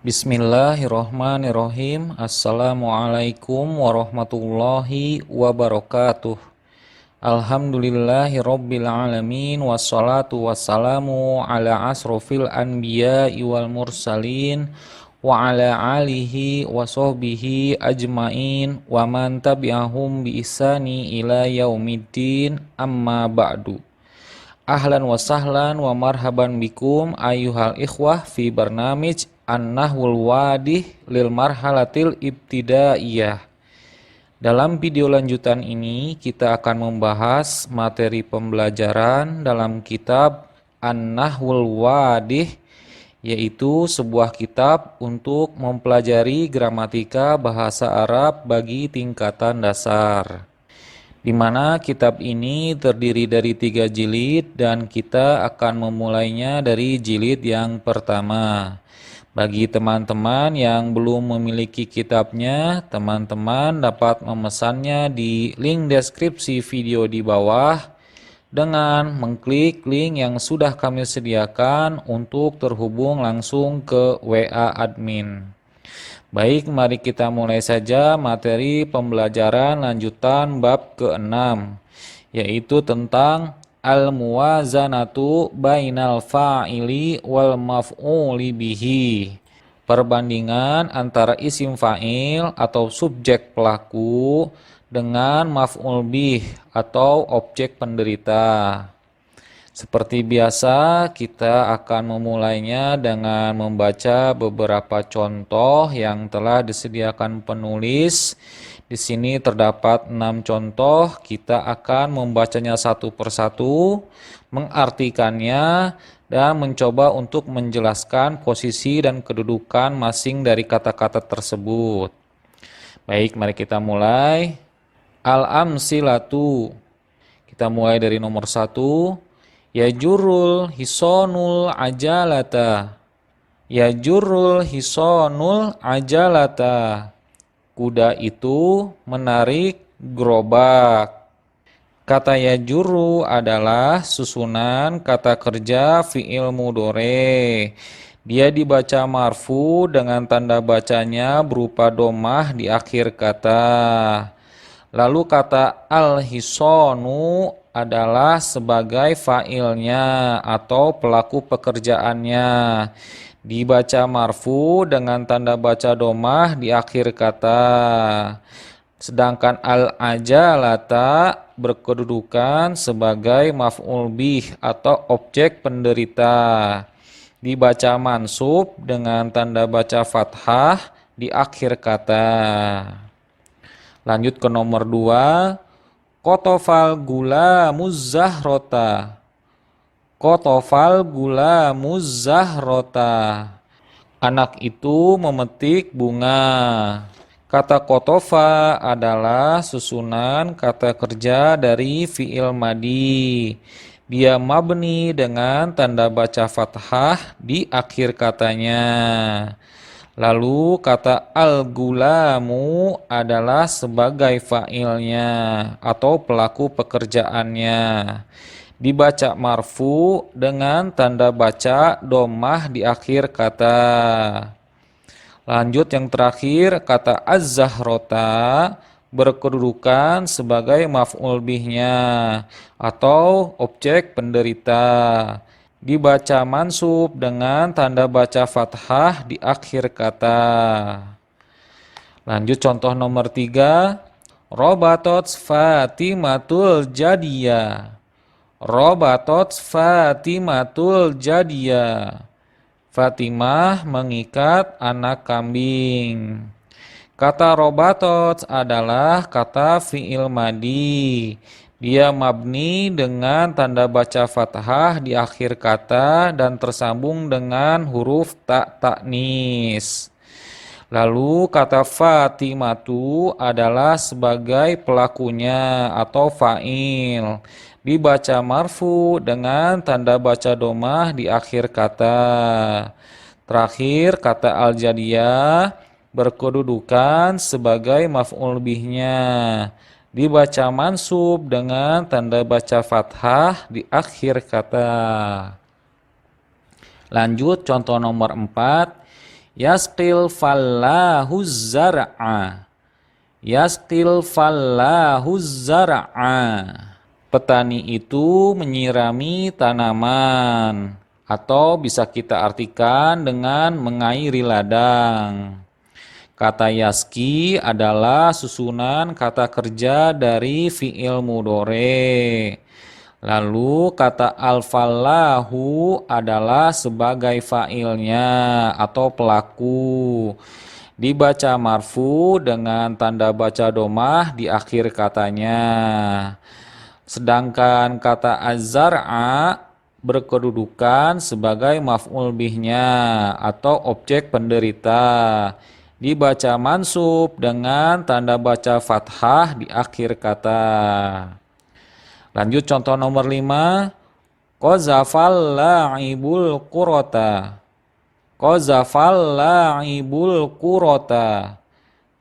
Bismillahirrohmanirrohim. Assalamualaikum warahmatullahi wabarakatuh. Alhamdulillahirabbil alamin wassalatu wassalamu ala asrofil anbiya'i wal mursalin wa ala alihi wa sahbihi ajmain wa man tabi'ahum bi ihsani ila yaumiddin, amma ba'du. Ahlan wa sahlan wa marhaban bikum ayyuhal ikhwah fi barnamij An-Nahwul Wadih lil marhalatil ibtidaiyah. Dalam video lanjutan ini kita akan membahas materi pembelajaran dalam kitab An-Nahwul Wadih, yaitu sebuah kitab untuk mempelajari gramatika bahasa Arab bagi tingkatan dasar, di mana kitab ini terdiri dari 3 jilid dan kita akan memulainya dari jilid yang pertama. Bagi teman-teman yang belum memiliki kitabnya, teman-teman dapat memesannya di link deskripsi video di bawah dengan mengklik link yang sudah kami sediakan untuk terhubung langsung ke WA admin. Baik, mari kita mulai saja materi pembelajaran lanjutan bab ke-6, yaitu tentang al-muwazanatu bainal fa'ili wal maf'uli bihi. Perbandingan antara isim fa'il atau subjek pelaku dengan maf'ul bih atau objek penderita. Seperti biasa, kita akan memulainya dengan membaca beberapa contoh yang telah disediakan penulis. Di sini terdapat 6 contoh. Kita akan membacanya satu persatu, mengartikannya, dan mencoba untuk menjelaskan posisi dan kedudukan masing dari kata-kata tersebut. Baik, mari kita mulai. Al-amsilatu. Kita mulai dari nomor 1. Yajurul hisonul ajalata. Yajurul hisonul ajalata. Kuda itu menarik gerobak. Kata yajuru adalah susunan kata kerja fi'il mudhore. Dia dibaca marfu dengan tanda bacanya berupa domah di akhir kata. Lalu kata al-hisonu adalah sebagai fa'ilnya atau pelaku pekerjaannya. Dibaca marfu dengan tanda baca domah di akhir kata. Sedangkan al-ajalata berkedudukan sebagai maf'ul bih atau objek penderita. Dibaca mansub dengan tanda baca fathah di akhir kata. Lanjut ke nomor 2. Qotofal gulamuz zahrota. Qotofal gulamuz zahrota. Anak itu memetik bunga. Kata qotofa adalah susunan kata kerja dari fi'il madi. Dia mabni dengan tanda baca fathah di akhir katanya. Lalu kata al-gulamu adalah sebagai fa'ilnya atau pelaku pekerjaannya. Dibaca marfu dengan tanda baca domah di akhir kata. Lanjut yang terakhir, kata az-zahrota berkedudukan sebagai maf'ul bihnya atau objek penderita. Dibaca mansub dengan tanda baca fathah di akhir kata. Lanjut contoh nomor 3. Robatot Fatimatul Jadiyah. Robatot Fatimatul Jadiyah. Fatimah mengikat anak kambing. Kata robatot adalah kata fi'il madi. Dia mabni dengan tanda baca fathah di akhir kata dan tersambung dengan huruf ta'nis. Lalu kata Fatimatu adalah sebagai pelakunya atau fa'il. Dibaca marfu dengan tanda baca domah di akhir kata. Terakhir kata al-jadiyah berkedudukan sebagai maf'ul bihnya. Dibaca mansub dengan tanda baca fathah di akhir kata. Lanjut contoh nomor 4. Yasqil fallahu zar'a. Yasqil fallahu zar'a. Petani itu menyirami tanaman, atau bisa kita artikan dengan mengairi ladang. Kata yaski adalah susunan kata kerja dari fi'il mudhari. Lalu kata al-fallahu adalah sebagai fa'ilnya atau pelaku. Dibaca marfu dengan tanda baca domah di akhir katanya. Sedangkan kata az-zar'a berkedudukan sebagai maf'ul bihnya atau objek penderita. Dibaca mansub dengan tanda baca fathah di akhir kata. Lanjut contoh nomor 5. Qazafal la'ibul qurata. Qazafal la'ibul qurata.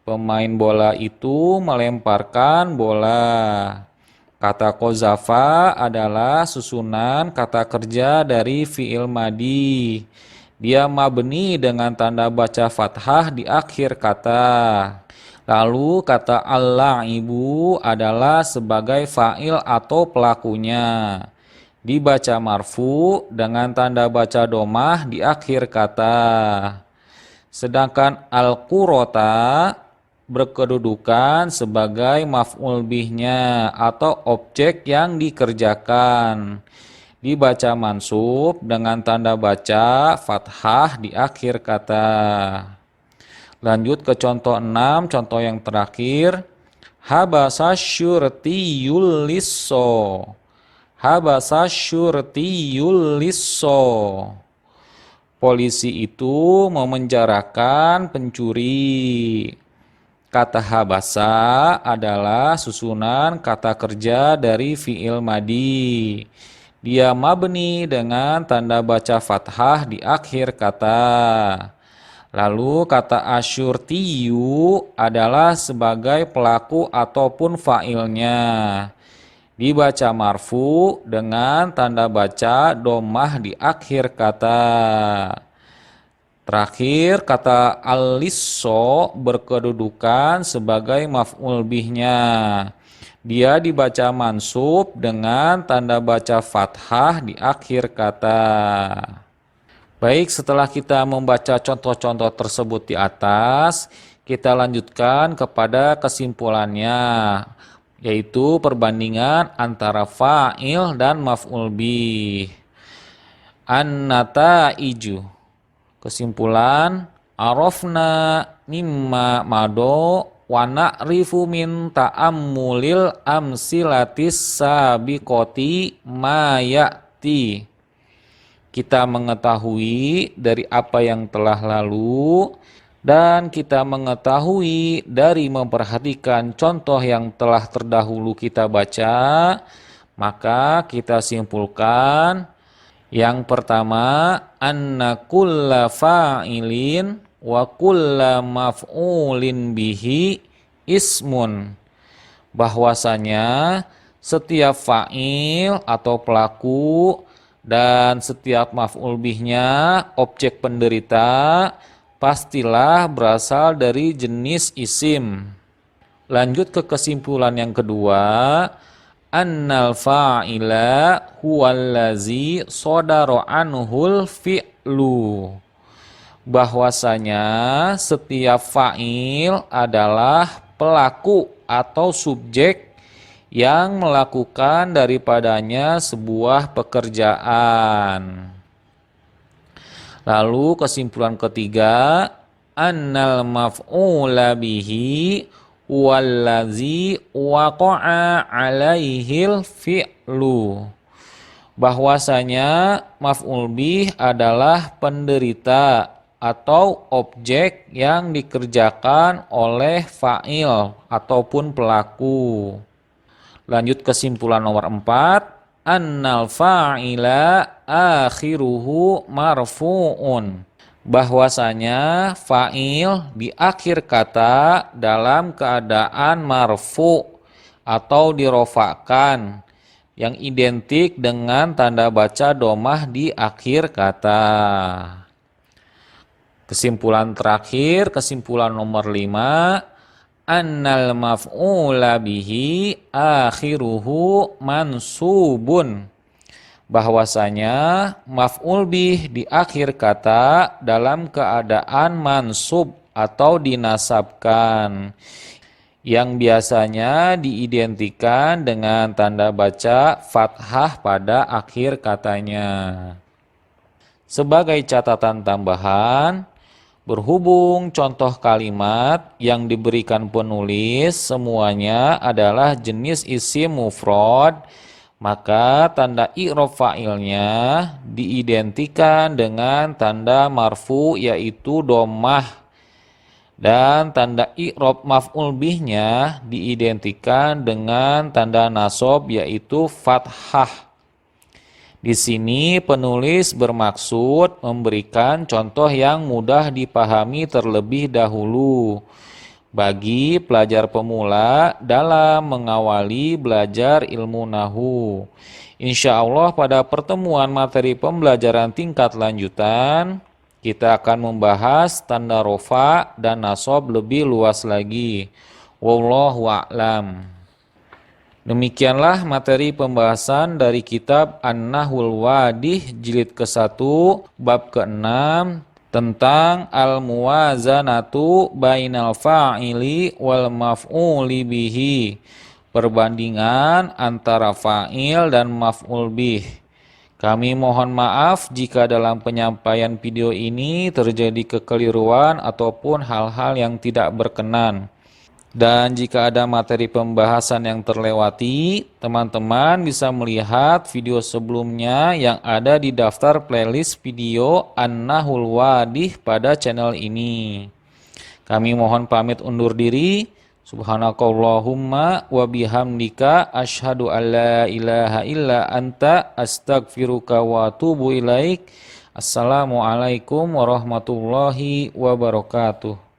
Pemain bola itu melemparkan bola. Kata qazafa adalah susunan kata kerja dari fi'il madi. Dia mabni dengan tanda baca fathah di akhir kata. Lalu kata al-la'ibu adalah sebagai fa'il atau pelakunya. Dibaca marfu dengan tanda baca domah di akhir kata. Sedangkan al-qurata berkedudukan sebagai maf'ul bihnya atau objek yang dikerjakan. Dibaca mansub dengan tanda baca fathah di akhir kata. Lanjut ke contoh 6, contoh yang terakhir. Habasa syurtiyul lisso. Habasa syurtiyul lisso. Polisi itu memenjarakan pencuri. Kata habasa adalah susunan kata kerja dari fi'il madi. Dia mabni dengan tanda baca fathah di akhir kata. Lalu kata asyurtiyu adalah sebagai pelaku ataupun fa'ilnya. Dibaca marfu dengan tanda baca domah di akhir kata. Terakhir kata al-lisso berkedudukan sebagai maf'ul bihnya. Dia dibaca mansub dengan tanda baca fathah di akhir kata. Baik, setelah kita membaca contoh-contoh tersebut di atas, kita lanjutkan kepada kesimpulannya, yaitu perbandingan antara fa'il dan maf'ul bih. An-nata'iju. Kesimpulan, arafna mimma mado wa na'rifu min ta'ammulil amsilatis sabiqoti ma ya'ti. Kita mengetahui dari apa yang telah lalu dan kita mengetahui dari memperhatikan contoh yang telah terdahulu kita baca, maka kita simpulkan yang pertama, anna kulla fa'ilin wa kulla maf'ulin bihi ismun. Bahwasanya setiap fa'il atau pelaku dan setiap maf'ul bihnya, objek penderita, pastilah berasal dari jenis isim. Lanjut ke kesimpulan yang kedua. Annal fa'ila huwallazi sodaro anhul fi'lu. Bahwasanya setiap fa'il adalah pelaku atau subjek yang melakukan daripadanya sebuah pekerjaan. Lalu kesimpulan ketiga, annal maf'ula bihi wallazi waqa'a alaihil fi'lu. Bahwasanya maf'ul bih adalah penderita atau objek yang dikerjakan oleh fa'il ataupun pelaku. Lanjut kesimpulan nomor 4, annal fa'ila akhiruhu marfu'un. Bahwasanya fa'il di akhir kata dalam keadaan marfu atau dirofakkan yang identik dengan tanda baca domah di akhir kata. Kesimpulan terakhir, kesimpulan nomor 5, annal maf'ula bihi akhiruhu mansubun. Bahwasanya maf'ul bih di akhir kata dalam keadaan mansub atau dinasabkan, yang biasanya diidentikan dengan tanda baca fathah pada akhir katanya. Sebagai catatan tambahan, berhubung contoh kalimat yang diberikan penulis semuanya adalah jenis isim mufrad, maka tanda i'rab fa'ilnya diidentikan dengan tanda marfu yaitu dhammah, dan tanda i'rab maf'ul bihnya diidentikan dengan tanda nasab yaitu fathah. Di sini penulis bermaksud memberikan contoh yang mudah dipahami terlebih dahulu bagi pelajar pemula dalam mengawali belajar ilmu nahu. Insya Allah pada pertemuan materi pembelajaran tingkat lanjutan kita akan membahas tanda rofa dan nasab lebih luas lagi. Wallahu a'lam. Demikianlah materi pembahasan dari kitab An-Nahwul Wadih jilid ke-1 bab ke-6 tentang al-muwazanatu bainal fa'ili wal maf'uli bihi, perbandingan antara fa'il dan maf'ul bih. Kami mohon maaf jika dalam penyampaian video ini terjadi kekeliruan ataupun hal-hal yang tidak berkenan. Dan jika ada materi pembahasan yang terlewati, teman-teman bisa melihat video sebelumnya yang ada di daftar playlist video An-Nahwul Wadih pada channel ini. Kami mohon pamit undur diri. Subhanakallahumma wa bihamdika asyhadu an la ilaha illa anta astaghfiruka wa atubu ilaik. Assalamualaikum warahmatullahi wabarakatuh.